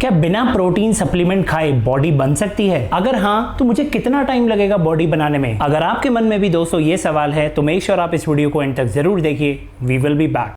क्या बिना protein supplement खाए बॉडी बन सकती है? अगर हाँ तो मुझे कितना टाइम लगेगा बॉडी बनाने में? अगर आपके मन में भी दोस्तों ये सवाल है तो मेक श्योर आप इस वीडियो को एंड तक जरूर देखिए। We will be back.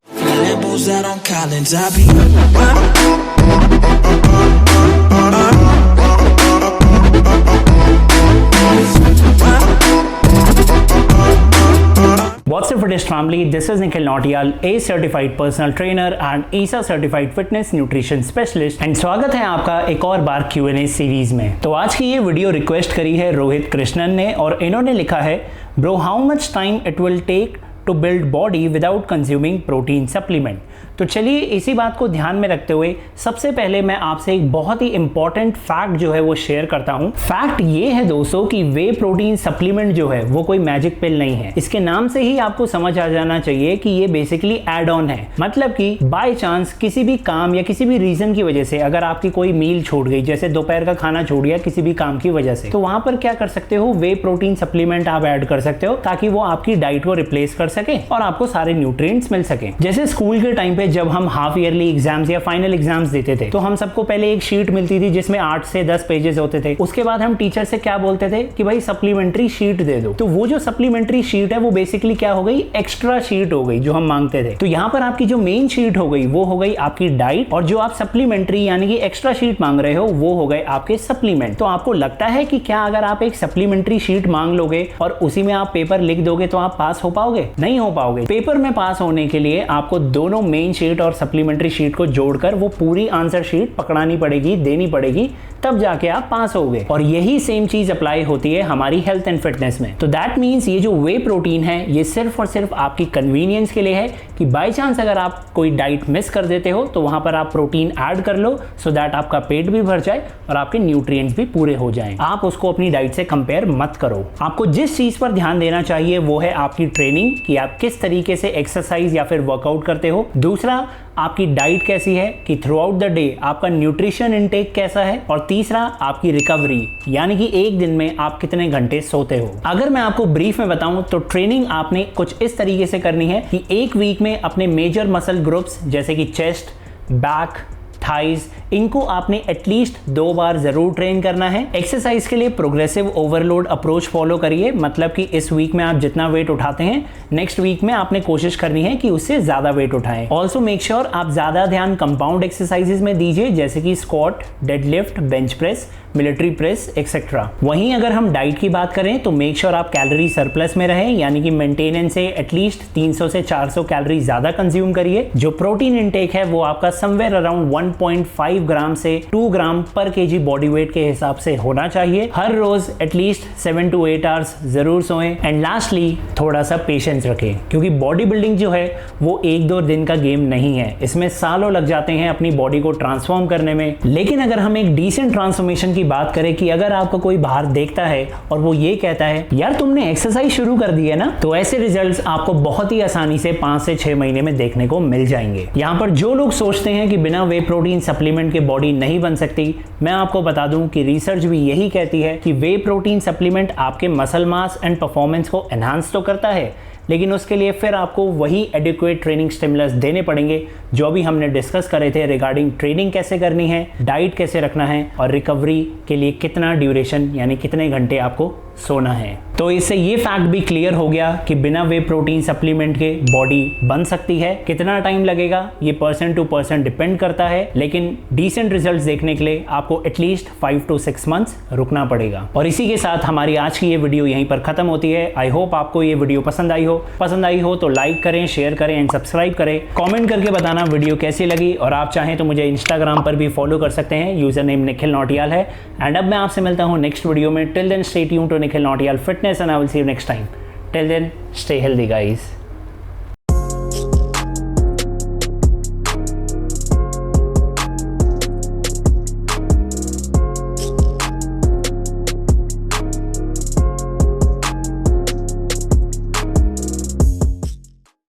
What's up fitness family, this is Nikhil Nautiyal, a certified personal trainer and ESA certified fitness nutrition specialist and स्वागत है आपका एक और बार Q&A सीरीज में। तो आज की ये वीडियो रिक्वेस्ट करी है रोहित कृष्णन ने और इन्होंने लिखा है, bro how much time it will take to build body without consuming protein supplement. तो चलिए इसी बात को ध्यान में रखते हुए सबसे पहले मैं आपसे एक बहुत ही इंपॉर्टेंट फैक्ट जो है वो शेयर करता हूं। फैक्ट ये है दोस्तों कि वे प्रोटीन सप्लीमेंट जो है वो कोई मैजिक पिल नहीं है। इसके नाम से ही आपको समझ आ जाना चाहिए कि ये बेसिकली एड ऑन है। मतलब कि बाय चांस किसी भी काम या किसी भी रीजन की वजह से अगर आपकी कोई मील छूट गई, जैसे दोपहर का खाना छूट गया किसी भी काम की वजह से, तो वहां पर क्या कर सकते हो, वे प्रोटीन सप्लीमेंट आप ऐड कर सकते हो ताकि वो आपकी डाइट को रिप्लेस कर सके और आपको सारे न्यूट्रिएंट्स मिल सके। जैसे स्कूल के टाइम पे जब हम हाफ ईयरली एग्जाम्स या फाइनल एग्जाम्स देते थे तो हम सबको पहले एक शीट मिलती थी जिसमें 8 से 10 पेजेस होते थे। उसके बाद हम टीचर से क्या बोलते थे कि भाई सप्लीमेंट्री शीट दे दो। तो वो जो सप्लीमेंट्री शीट है वो बेसिकली क्या हो गई, एक्स्ट्रा शीट हो गई जो हम मांगते थे। तो यहाँ पर आपकी जो मेन शीट हो गई वो हो गई आपकी डाइट, और जो आप सप्लीमेंट्री यानी कि एक्स्ट्रा शीट मांग रहे हो वो हो गए आपके सप्लीमेंट। तो आपको लगता है कि क्या अगर आप एक सप्लीमेंट्री शीट मांग लोगे और उसी में आप पेपर लिख दोगे तो आप पास हो पाओगे? नहीं हो पाओगे। पेपर में पास होने के लिए आपको दोनों मेन शीट और सप्लीमेंट्री शीट को जोड़कर वो पूरी आंसर शीट पकड़ानी पड़ेगी, देनी पड़ेगी, तब जाके आप पास होगे। और यही सेम चीज अप्लाई होती है हमारी हेल्थ एंड फिटनेस में। तो दैट मीन्स ये जो वे प्रोटीन है ये सिर्फ और सिर्फ आपकी कन्वीनियंस के लिए है कि बाय चांस अगर आप कोई डाइट मिस कर देते हो तो वहां पर आप प्रोटीन ऐड कर लो सो दैट आपका पेट भी भर जाए और आपके न्यूट्रिएंट्स भी पूरे हो जाएं। आप उसको अपनी डाइट से कंपेयर मत करो। आपको जिस चीज पर ध्यान देना चाहिए वो है आपकी ट्रेनिंग, कि आप किस तरीके से एक्सरसाइज या फिर वर्कआउट करते हो। दूसरा, आपकी डाइट कैसी है, कि थ्रू आउट द डे आपका न्यूट्रिशन इनटेक कैसा है। और तीसरा, आपकी रिकवरी, यानी कि एक दिन में आप कितने घंटे सोते हो। अगर मैं आपको ब्रीफ में बताऊं तो ट्रेनिंग आपने कुछ इस तरीके से करनी है कि एक वीक में अपने मेजर मसल ग्रुप्स जैसे कि चेस्ट, बैक, थाइज, इनको आपने एटलीस्ट 2 बार जरूर ट्रेन करना है। एक्सरसाइज के लिए प्रोग्रेसिव ओवरलोड अप्रोच फॉलो करिए। मतलब कि इस वीक में आप जितना वेट उठाते हैं नेक्स्ट वीक में आपने कोशिश करनी है कि उससे ज्यादा वेट उठाएं। ऑल्सो मेक श्योर आप ज्यादा ध्यान कंपाउंड एक्सरसाइजेज में दीजिए जैसे कि squat, deadlift, bench press, military press etcetera. वहीं अगर हम डाइट की बात करें तो मेक श्योर आप कैलोरी सरप्लस में रहें, यानी कि मेंटेनेंस से एटलीस्ट 300 से 400 कैलोरी ज्यादा कंज्यूम करिए। जो प्रोटीन इनटेक है वो आपका समवेयर अराउंड 1.5 ग्राम से 2 ग्राम पर केजी बॉडी वेट के हिसाब से होना चाहिए। हर रोज एटलीस्ट 7 to 8 आवर्स जरूर सोएं। एंड लास्टली थोड़ा सा पेशेंस रखें, क्योंकि बॉडी बिल्डिंग जो है वो 1-2 दिन का गेम नहीं है। इसमें सालों लग जाते हैं अपनी बॉडी को ट्रांसफॉर्म करने में। लेकिन अगर हम एक डिसेंट ट्रांसफॉर्मेशन की बात करें कि अगर आपको कोई बाहर देखता है और वो ये कहता है यार तुमने एक्सरसाइज शुरू कर दी है ना, तो ऐसे रिजल्ट्स आपको बहुत ही आसानी से 5 से 6 महीने में देखने को मिल जाएंगे। यहाँ पर जो लोग सोचते हैं कि बिना वे प्रोटीन सप्लीमेंट के बॉडी नहीं बन सकती, मैं आपको बता दूं कि रिसर्च भी यही कहती है कि वे प्रोटीन सप्लीमेंट आपके मसल मास एंड परफॉर्मेंस को एनहांस तो करता है, लेकिन उसके लिए फिर आपको वही एडिक्वेट ट्रेनिंग स्टिमुलस देने पड़ेंगे जो अभी हमने डिस्कस करे थे रिगार्डिंग ट्रेनिंग कैसे करनी है, डाइट कैसे रखना है और रिकवरी के लिए कितना ड्यूरेशन यानी कितने घंटे आपको सोना है। तो इससे ये फैक्ट भी क्लियर हो गया कि बिना वे प्रोटीन सप्लीमेंट के बॉडी बन सकती है। कितना टाइम लगेगा ये पर्सन टू पर्सन डिपेंड करता है, लेकिन डिसेंट रिजल्ट्स देखने के लिए आपको एटलीस्ट 5 to 6 मंथ्स रुकना पड़ेगा। और इसी के साथ हमारी आज की ये वीडियो यहीं पर खत्म होती है। आई होप आपको ये वीडियो पसंद आई हो तो लाइक करें, शेयर करें एंड सब्सक्राइब करें। कमेंट करके बताना वीडियो कैसी लगी, और आप चाहें तो मुझे इंस्टाग्राम पर भी फॉलो कर सकते हैं, यूजर नेम निखिल नौटियाल है। एंड अब मैं आपसे मिलता हूँ नेक्स्ट वीडियो में। Till then stay tuned to Nikhil Nautiyal fitness and I will see you next time. Till then stay healthy guys.